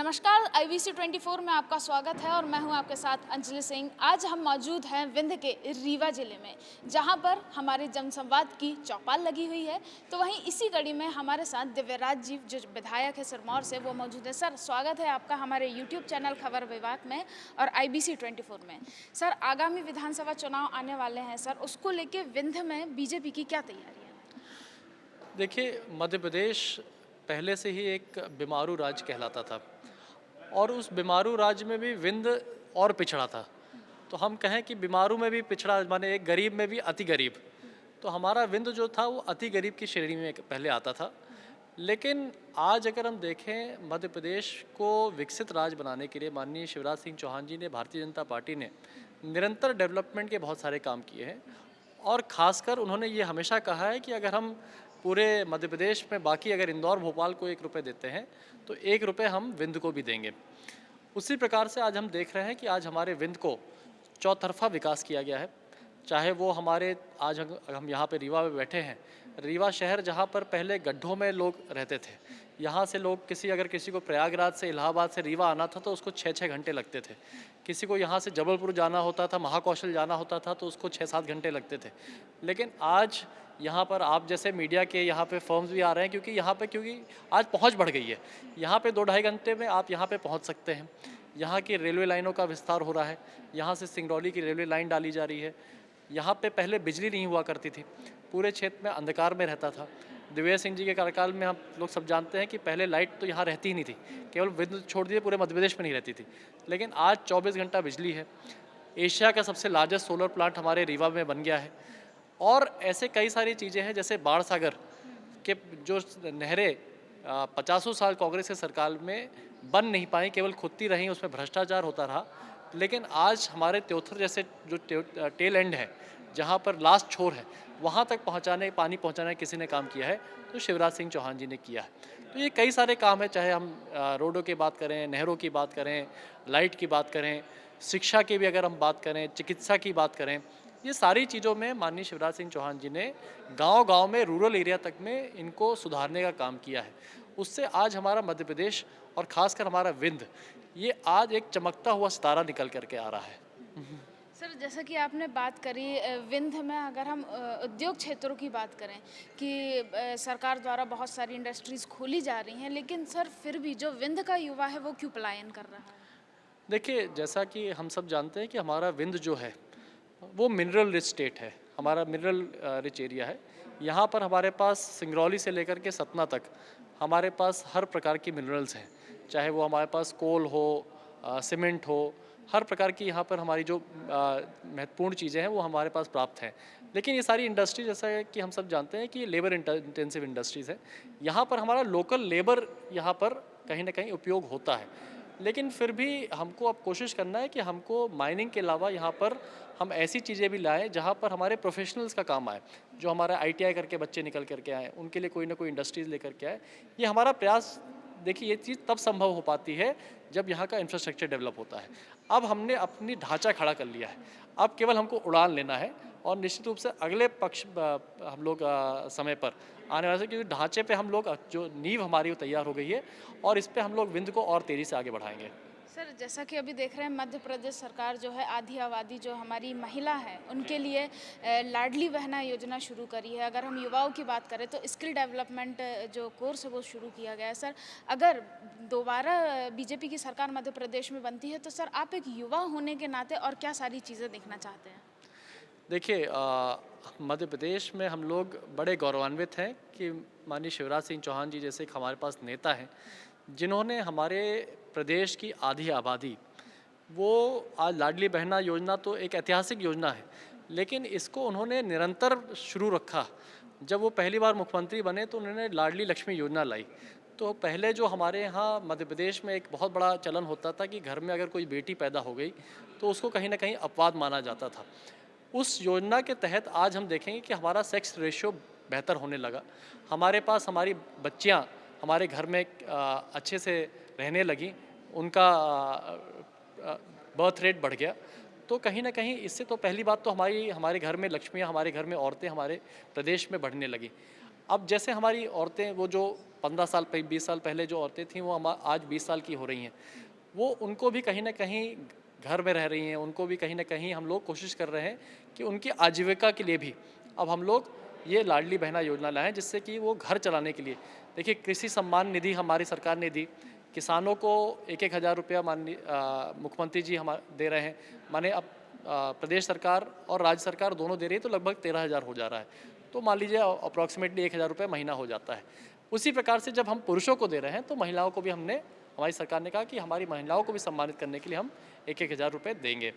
नमस्कार, IBC 24 में आपका स्वागत है और मैं हूं आपके साथ अंजलि सिंह। आज हम मौजूद हैं विंध्य के रीवा जिले में, जहां पर हमारे जनसंवाद की चौपाल लगी हुई है। तो वहीं इसी कड़ी में हमारे साथ दिव्यराज जी जो विधायक है सिरमौर से, वो मौजूद है। सर, स्वागत है आपका हमारे यूट्यूब चैनल खबर विभाग में और IBC 24 में। सर, आगामी विधानसभा चुनाव आने वाले हैं सर, उसको लेके विंध्य में बीजेपी की क्या तैयारी है? देखिए, मध्य प्रदेश पहले से ही एक बीमारू राज्य कहलाता था और उस बीमारू राज्य में भी विंध्य और पिछड़ा था। तो हम कहें कि बीमारू में भी पिछड़ा, माने एक गरीब में भी अति गरीब। तो हमारा विंध्य जो था वो अति गरीब की श्रेणी में पहले आता था। लेकिन आज अगर हम देखें, मध्य प्रदेश को विकसित राज्य बनाने के लिए माननीय शिवराज सिंह चौहान जी ने, भारतीय जनता पार्टी ने निरंतर डेवलपमेंट के बहुत सारे काम किए हैं। और ख़ासकर उन्होंने ये हमेशा कहा है कि अगर हम पूरे मध्य प्रदेश में बाकी अगर इंदौर भोपाल को 1 रुपये देते हैं तो 1 रुपये हम विंध्य को भी देंगे। उसी प्रकार से आज हम देख रहे हैं कि आज हमारे विंध्य को चौतरफा विकास किया गया है। चाहे वो हमारे आज हम यहाँ पे रीवा में बैठे हैं, रीवा शहर जहाँ पर पहले गड्ढों में लोग रहते थे, यहाँ से लोग अगर किसी को प्रयागराज से, इलाहाबाद से रीवा आना था तो उसको 6-6 घंटे लगते थे। किसी को यहाँ से जबलपुर जाना होता था, महाकौशल जाना होता था तो उसको 6-7 घंटे लगते थे। लेकिन आज यहाँ पर आप जैसे मीडिया के यहाँ पे फर्म्स भी आ रहे हैं, क्योंकि आज पहुँच बढ़ गई है। यहाँ पे 2-2.5 घंटे में आप यहाँ पे पहुँच सकते हैं। यहाँ की रेलवे लाइनों का विस्तार हो रहा है, यहाँ से सिंगरौली की रेलवे लाइन डाली जा रही है। यहाँ पे पहले बिजली नहीं हुआ करती थी, पूरे क्षेत्र में अंधकार में रहता था। दिव्य सिंह जी के कार्यकाल में हम लोग सब जानते हैं कि पहले लाइट तो यहाँ रहती ही नहीं थी, केवल विंध्य छोड़ दिए पूरे मध्य प्रदेश में नहीं रहती थी। लेकिन आज 24 घंटा बिजली है। एशिया का सबसे लार्जेस्ट सोलर प्लांट हमारे रीवा में बन गया है। और ऐसे कई सारी चीज़ें हैं, जैसे बाढ़ सागर के जो नहरें 50 साल कांग्रेस के सरकार में बन नहीं पाई, केवल खुदती रहीं, उसमें भ्रष्टाचार होता रहा। लेकिन आज हमारे त्योथर जैसे जो टेल एंड है, जहाँ पर लास्ट छोर है, वहाँ तक पानी पहुँचाने किसी ने काम किया है तो शिवराज सिंह चौहान जी ने किया है। तो ये कई सारे काम हैं, चाहे हम रोडों की बात करें, नहरों की बात करें, लाइट की बात करें, शिक्षा की भी अगर हम बात करें, चिकित्सा की बात करें, ये सारी चीज़ों में माननीय शिवराज सिंह चौहान जी ने गांव-गांव में, रूरल एरिया तक में इनको सुधारने का काम किया है। उससे आज हमारा मध्य प्रदेश और ख़ासकर हमारा विंध्य, ये आज एक चमकता हुआ सितारा निकल करके आ रहा है। सर, जैसा कि आपने बात करी विंध्य में, अगर हम उद्योग क्षेत्रों की बात करें कि सरकार द्वारा बहुत सारी इंडस्ट्रीज़ खोली जा रही हैं, लेकिन सर फिर भी जो विंध्य का युवा है वो क्यों पलायन कर रहा है? देखिए, जैसा कि हम सब जानते हैं कि हमारा विंध्य जो है वो मिनरल रिच स्टेट है, हमारा मिनरल रिच एरिया है। यहाँ पर हमारे पास सिंगरौली से लेकर के सतना तक हमारे पास हर प्रकार की मिनरल्स हैं, चाहे वो हमारे पास कोल हो, सीमेंट हो, हर प्रकार की यहाँ पर हमारी जो महत्वपूर्ण चीज़ें हैं वो हमारे पास प्राप्त हैं। लेकिन ये सारी इंडस्ट्री, जैसा है कि हम सब जानते हैं कि ये लेबर इंटेंसिव इंडस्ट्रीज़ है। यहाँ पर हमारा लोकल लेबर यहाँ पर कहीं ना कहीं उपयोग होता है। लेकिन फिर भी हमको अब कोशिश करना है कि हमको माइनिंग के अलावा यहाँ पर हम ऐसी चीज़ें भी लाएं जहाँ पर हमारे प्रोफेशनल्स का काम आए, जो हमारा ITI करके बच्चे निकल करके आए, उनके लिए कोई ना कोई इंडस्ट्रीज़ लेकर के आए। ये हमारा प्रयास, देखिए, ये चीज़ तब संभव हो पाती है जब यहाँ का इंफ्रास्ट्रक्चर डेवलप होता है। अब हमने अपनी ढांचा खड़ा कर लिया है, अब केवल हमको उड़ान लेना है और निश्चित रूप से अगले हम लोग समय पर आने वाले से, क्योंकि ढांचे पे हम लोग जो नींव हमारी वो तैयार हो गई है और इस पे हम लोग विंध्य को और तेज़ी से आगे बढ़ाएंगे। सर, जैसा कि अभी देख रहे हैं मध्य प्रदेश सरकार जो है आधी आबादी जो हमारी महिला है उनके लिए लाडली बहना योजना शुरू करी है। अगर हम युवाओं की बात करें तो स्किल डेवलपमेंट जो कोर्स है वो शुरू किया गया है। सर, अगर दोबारा बीजेपी की सरकार मध्य प्रदेश में बनती है तो सर आप एक युवा होने के नाते और क्या सारी चीज़ें देखना चाहते हैं? देखिए, मध्य प्रदेश में हम लोग बड़े गौरवान्वित हैं कि माननीय शिवराज सिंह चौहान जी जैसे एक हमारे पास नेता हैं, जिन्होंने हमारे प्रदेश की आधी आबादी, वो आज लाडली बहना योजना तो एक ऐतिहासिक योजना है, लेकिन इसको उन्होंने निरंतर शुरू रखा। जब वो पहली बार मुख्यमंत्री बने तो उन्होंने लाडली लक्ष्मी योजना लाई। तो पहले जो हमारे यहाँ मध्य प्रदेश में एक बहुत बड़ा चलन होता था कि घर में अगर कोई बेटी पैदा हो गई तो उसको कहीं ना कहीं अपवाद माना जाता था। उस योजना के तहत आज हम देखेंगे कि हमारा सेक्स रेशियो बेहतर होने लगा। हमारे पास हमारी बच्चियाँ हमारे घर में अच्छे से रहने लगी, उनका बर्थ रेट बढ़ गया। तो कहीं ना कहीं इससे तो पहली बात तो हमारे घर में लक्ष्मियाँ, हमारे घर में औरतें हमारे प्रदेश में बढ़ने लगी। अब जैसे हमारी औरतें वो जो 15 साल 20 साल पहले जो औरतें थीं वो आज 20 साल की हो रही हैं। वो उनको भी कहीं ना कहीं घर में रह रही हैं, उनको भी कहीं ना कहीं हम लोग कोशिश कर रहे हैं कि उनकी आजीविका के लिए भी अब हम लोग ये लाडली बहना योजना लाएं, जिससे कि वो घर चलाने के लिए, देखिए कृषि सम्मान निधि हमारी सरकार ने दी, किसानों को 1-1 हज़ार रुपया मुख्यमंत्री जी हम दे रहे हैं, माने अब प्रदेश सरकार और राज्य सरकार दोनों दे रही है, तो लगभग 13,000 हो जा रहा है। तो मान लीजिए अप्रॉक्सीमेटली 1,000 रुपये महीना हो जाता है। उसी प्रकार से जब हम पुरुषों को दे रहे हैं तो महिलाओं को भी हमारी सरकार ने कहा कि हमारी महिलाओं को भी सम्मानित करने के लिए हम 1-1 हज़ार रुपये देंगे।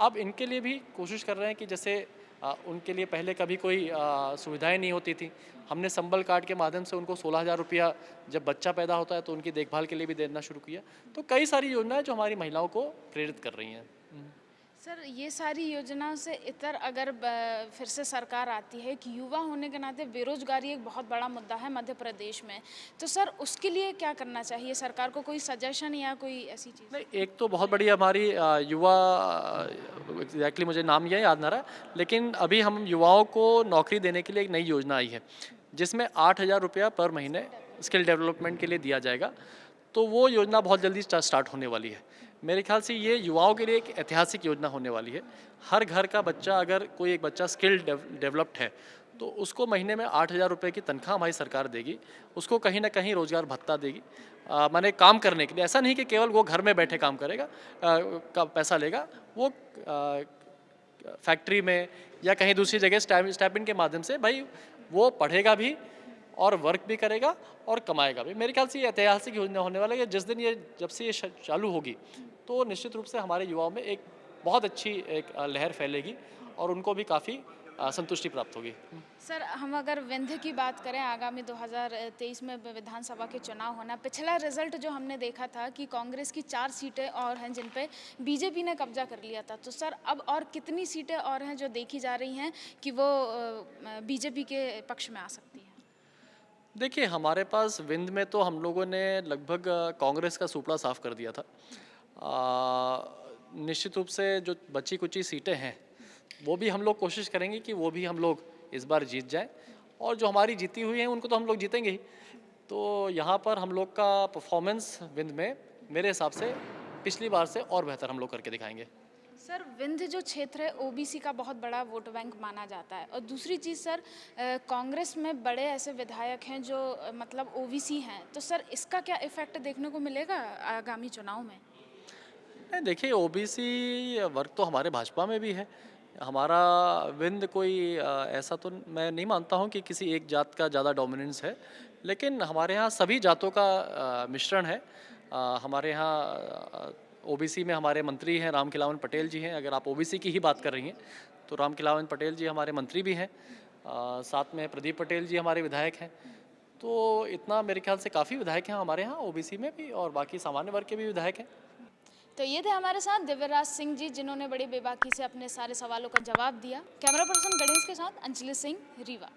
अब इनके लिए भी कोशिश कर रहे हैं कि जैसे उनके लिए पहले कभी कोई सुविधाएं नहीं होती थी, हमने संबल कार्ड के माध्यम से उनको 16,000 रुपया जब बच्चा पैदा होता है तो उनकी देखभाल के लिए भी देना शुरू किया। तो कई सारी योजनाएं जो हमारी महिलाओं को प्रेरित कर रही हैं। सर, ये सारी योजनाओं से इतर अगर फिर से सरकार आती है कि युवा होने के नाते बेरोजगारी एक बहुत बड़ा मुद्दा है मध्य प्रदेश में, तो सर उसके लिए क्या करना चाहिए सरकार को? कोई सजेशन या कोई ऐसी चीज़? नहीं, एक तो बहुत बड़ी हमारी युवा, एग्जैक्टली मुझे नाम ये याद ना रहा, लेकिन अभी हम युवाओं को नौकरी देने के लिए एक नई योजना आई है जिसमें 8,000 रुपया पर महीने स्किल डेवलपमेंट के लिए दिया जाएगा। तो वो योजना बहुत जल्दी स्टार्ट होने वाली है। मेरे ख्याल से ये युवाओं के लिए एक ऐतिहासिक योजना होने वाली है। हर घर का बच्चा, अगर कोई एक बच्चा स्किल डेवलप्ड है तो उसको महीने में 8,000 रुपये की तनख्वाह हमारी सरकार देगी, उसको कहीं ना कहीं रोज़गार भत्ता देगी, माने काम करने के लिए। ऐसा नहीं कि केवल वो घर में बैठे काम करेगा, का पैसा लेगा, वो फैक्ट्री में या कहीं दूसरी जगह स्टाइपेंड के माध्यम से भाई वो पढ़ेगा भी और वर्क भी करेगा और कमाएगा भी। मेरे ख्याल से ये ऐतिहासिक योजना होने वाला है। जिस दिन जब से ये चालू होगी तो निश्चित रूप से हमारे युवाओं में एक बहुत अच्छी एक लहर फैलेगी और उनको भी काफ़ी संतुष्टि प्राप्त होगी। सर, हम अगर विंध्य की बात करें, आगामी 2023 में विधानसभा के चुनाव होना, पिछला रिजल्ट जो हमने देखा था कि कांग्रेस की 4 सीटें और हैं जिन पे बीजेपी ने कब्जा कर लिया था, तो सर अब और कितनी सीटें और हैं जो देखी जा रही हैं कि वो बीजेपी के पक्ष में आ सकती हैं? देखिए, हमारे पास विंध्य में तो हम लोगों ने लगभग कांग्रेस का सुपड़ा साफ कर दिया था। निश्चित रूप से जो बची कुची सीटें हैं वो भी हम लोग कोशिश करेंगे कि वो भी हम लोग इस बार जीत जाएं, और जो हमारी जीती हुई हैं उनको तो हम लोग जीतेंगे ही। तो यहाँ पर हम लोग का परफॉर्मेंस विंध्य में मेरे हिसाब से पिछली बार से और बेहतर हम लोग करके दिखाएंगे। सर, विंध्य जो क्षेत्र है ओबीसी का बहुत बड़ा वोट बैंक माना जाता है, और दूसरी चीज़ सर, कांग्रेस में बड़े ऐसे विधायक हैं जो मतलब ओबीसी हैं, तो सर इसका क्या इफेक्ट देखने को मिलेगा आगामी चुनाव में? नहीं, देखिए ओबीसी वर्ग तो हमारे भाजपा में भी है। हमारा विंध्य कोई ऐसा तो मैं नहीं मानता हूँ कि किसी एक जात का ज़्यादा डोमिनेंस है, लेकिन हमारे यहाँ सभी जातों का मिश्रण है। हमारे यहाँ ओबीसी में हमारे मंत्री हैं रामखिलावन पटेल जी हैं। अगर आप ओबीसी की ही बात कर रही हैं तो रामखिलावन पटेल जी हमारे मंत्री भी हैं, साथ में प्रदीप पटेल जी हमारे विधायक हैं। तो इतना मेरे ख्याल से काफ़ी विधायक हैं हमारे यहाँ ओबीसी में भी, और बाकी सामान्य वर्ग के भी विधायक हैं। तो ये थे हमारे साथ दिव्यराज सिंह जी, जिन्होंने बड़ी बेबाकी से अपने सारे सवालों का जवाब दिया। कैमरा पर्सन गणेश के साथ अंजलि सिंह, रीवा।